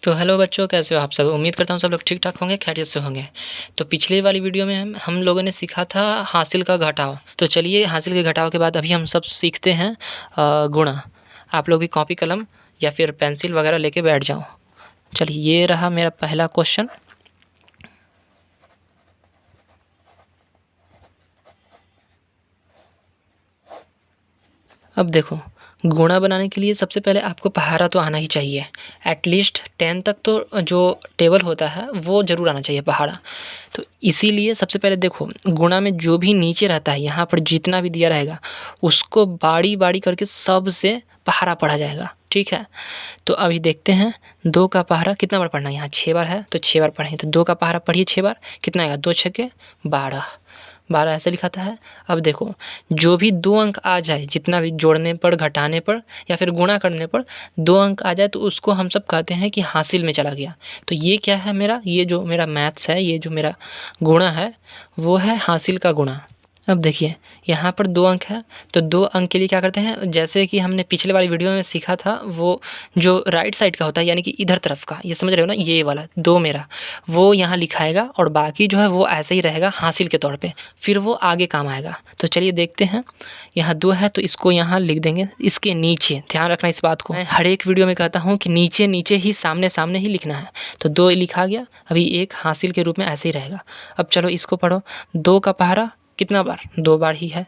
तो हेलो बच्चों, कैसे हो आप सब। उम्मीद करता हूँ सब लोग ठीक ठाक होंगे, खैरियत से होंगे। तो पिछले वाली वीडियो में हम लोगों ने सीखा था हासिल का घटाव। तो चलिए हासिल के घटाव के बाद अभी हम सब सीखते हैं गुणा। आप लोग भी कॉपी कलम या फिर पेंसिल वगैरह लेके बैठ जाओ। चलिए ये रहा मेरा पहला क्वेश्चन। अब देखो, गुणा बनाने के लिए सबसे पहले आपको पहाड़ा तो आना ही चाहिए। एटलीस्ट 10 तक तो जो टेबल होता है वो ज़रूर आना चाहिए पहाड़ा। तो इसीलिए सबसे पहले देखो, गुणा में जो भी नीचे रहता है, यहाँ पर जितना भी दिया रहेगा उसको बारी बारी करके सबसे पहाड़ा पढ़ा जाएगा, ठीक है। तो अभी देखते हैं 2 का पहाड़ा कितना बार पढ़ना है। यहाँ 6 बार है तो 6 बार पढ़ेंगे। तो 2 का पहाड़ा पढ़िए 6 बार, कितना आएगा, 2 छक्के 12, 12 ऐसे लिखाता है। अब देखो, जो भी 2 अंक आ जाए, जितना भी जोड़ने पर, घटाने पर या फिर गुणा करने पर 2 अंक आ जाए तो उसको हम सब कहते हैं कि हासिल में चला गया। तो ये क्या है मेरा, ये जो मेरा मैथ्स है, ये जो मेरा गुणा है वो है हासिल का गुणा। अब देखिए यहाँ पर 2 अंक है तो 2 अंक के लिए क्या करते हैं, जैसे कि हमने पिछले वाली वीडियो में सीखा था, वो जो राइट साइड का होता है यानी कि इधर तरफ का, ये समझ रहे हो ना, ये वाला 2 मेरा वो यहाँ लिखाएगा और बाकी जो है वो ऐसे ही रहेगा हासिल के तौर पे, फिर वो आगे काम आएगा। तो चलिए देखते हैं, यहाँ 2 है तो इसको यहाँ लिख देंगे इसके नीचे। ध्यान रखना इस बात को, मैं हर एक वीडियो में कहता हूँ कि नीचे नीचे ही, सामने सामने ही लिखना है। तो 2 लिखा गया, अभी 1 हासिल के रूप में ऐसे ही रहेगा। अब चलो इसको पढ़ो। 2 का पहाड़ा कितना बार, 2 बार ही है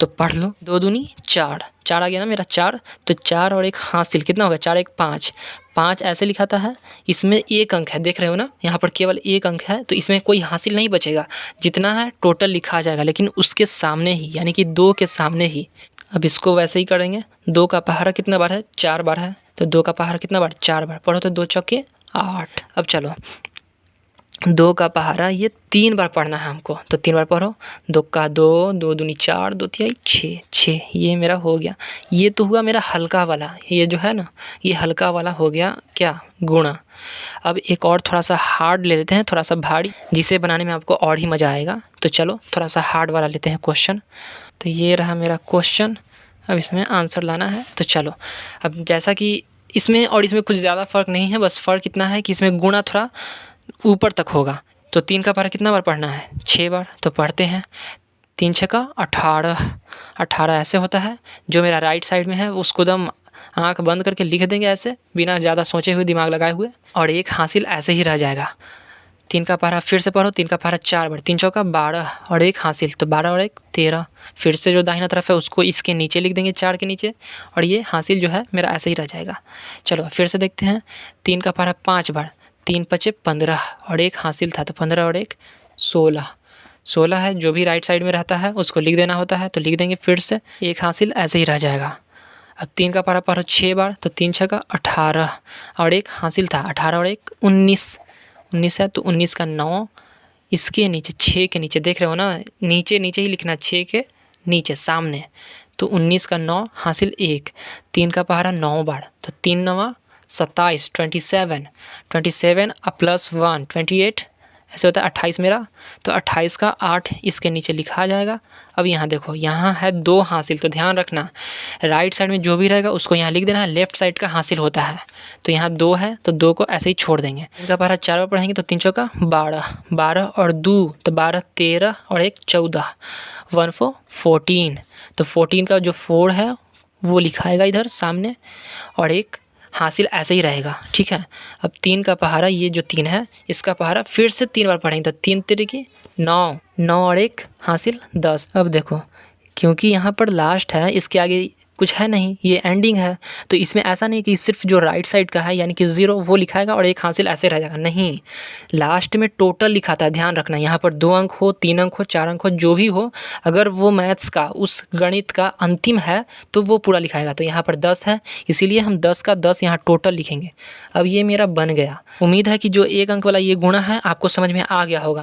तो पढ़ लो। 2 दूनी 4, 4 आ गया ना मेरा 4। तो 4 और 1 हासिल कितना होगा, 4 1 5, 5 ऐसे लिखाता है। इसमें 1 अंक है, देख रहे हो ना, यहाँ पर केवल 1 अंक है तो इसमें कोई हासिल नहीं बचेगा। जितना है टोटल लिखा जाएगा, लेकिन उसके सामने ही, यानी कि 2 के सामने ही। अब इसको वैसे ही करेंगे। 2 का पहाड़ा कितना बार है, 4 बार है। तो 2 का पहाड़ा कितना बार, 4 बार। पढ़ो तो 2 चौके 8। अब चलो 2 का पहाड़ा ये 3 बार पढ़ना है हमको, तो 3 बार पढ़ो। 2 का 2, 2 दूनी 4, 2 तिहाई 6, 6 ये मेरा हो गया। ये तो हुआ मेरा हल्का वाला, ये जो है ना ये हल्का वाला हो गया क्या, गुणा। अब एक और थोड़ा सा हार्ड ले लेते हैं, थोड़ा सा भारी, जिसे बनाने में आपको और ही मज़ा आएगा। तो चलो थोड़ा सा हार्ड वाला लेते हैं क्वेश्चन। तो ये रहा मेरा क्वेश्चन, अब इसमें आंसर लाना है। तो चलो, अब जैसा कि इसमें और इसमें कुछ ज़्यादा फ़र्क नहीं है, बस फ़र्क इतना है कि इसमें गुणा थोड़ा ऊपर तक होगा। तो 3 का पहाड़ा कितना बार पढ़ना है, 6 बार। तो पढ़ते हैं। 3 छक्का 18, 18 ऐसे होता है। जो मेरा राइट साइड में है उसको दम आँख बंद करके लिख देंगे ऐसे, बिना ज़्यादा सोचे हुए, दिमाग लगाए हुए, और 1 हासिल ऐसे ही रह जाएगा। 3 का पहाड़ा फिर से पढ़ो। 3 का पहाड़ा 4 बार, 3 चौका 12 और 1 हासिल, तो 12 और 1 13। फिर से जो दाहिना तरफ है उसको इसके नीचे लिख देंगे, 4 के नीचे, और ये हासिल जो है मेरा ऐसे ही रह जाएगा। चलो फिर से देखते हैं। 3 का पहाड़ा 5 बार, 3 पचे 15 और 1 हासिल था, तो 15 और 1 16, 16 है। जो भी राइट साइड में रहता है उसको लिख देना होता है, तो लिख देंगे फिर से, 1 हासिल ऐसे ही रह जाएगा। अब 3 का पहाड़ा पढ़ो 6 बार, तो 3 छक्का 18 और 1 हासिल था, 18 और 1 19, 19 है। तो 19 का 9, इसके नीचे 6 के नीचे, देख रहे हो ना, नीचे नीचे ही लिखना, 6 के नीचे सामने। तो 19 का 9 हासिल 1। 3 का पहाड़ा 9 बार, तो 3 9 27, 27, 27 प्लस 1 28 ऐसे होता है 28 मेरा। तो 28 का 8 इसके नीचे लिखा जाएगा। अब यहाँ देखो, यहाँ है 2 हासिल, तो ध्यान रखना राइट साइड में जो भी रहेगा उसको यहाँ लिख देना है, लेफ्ट साइड का हासिल होता है। तो यहाँ 2 है तो 2 को ऐसे ही छोड़ देंगे। इनका पहाड़ा 4 बार पढ़ेंगे, तो 3 चौका 12, 12 और 2 तो 12, 13 और 1 14, 1 4 14। तो 14 का जो 4 है वो लिखाएगा इधर सामने, और 1 हासिल ऐसे ही रहेगा, ठीक है। अब 3 का पहाड़ा, ये जो 3 है इसका पहाड़ा फिर से 3 बार पढ़ेंगे, तो 3 तिरकी 9, 9 और 1 हासिल 10। अब देखो, क्योंकि यहाँ पर लास्ट है, इसके आगे कुछ है नहीं, ये एंडिंग है, तो इसमें ऐसा नहीं कि सिर्फ जो राइट साइड का है यानी कि 0 वो लिखाएगा और 1 हासिल ऐसे रह जाएगा, नहीं। लास्ट में टोटल लिखाता है, ध्यान रखना। यहाँ पर 2 अंक हो, 3 अंक हो, 4 अंक हो, जो भी हो, अगर वो मैथ्स का, उस गणित का अंतिम है तो वो पूरा लिखाएगा। तो यहाँ पर 10 है, इसीलिए हम 10 का 10 यहाँ टोटल लिखेंगे। अब ये मेरा बन गया। उम्मीद है कि जो 1 अंक वाला ये गुणा है आपको समझ में आ गया होगा।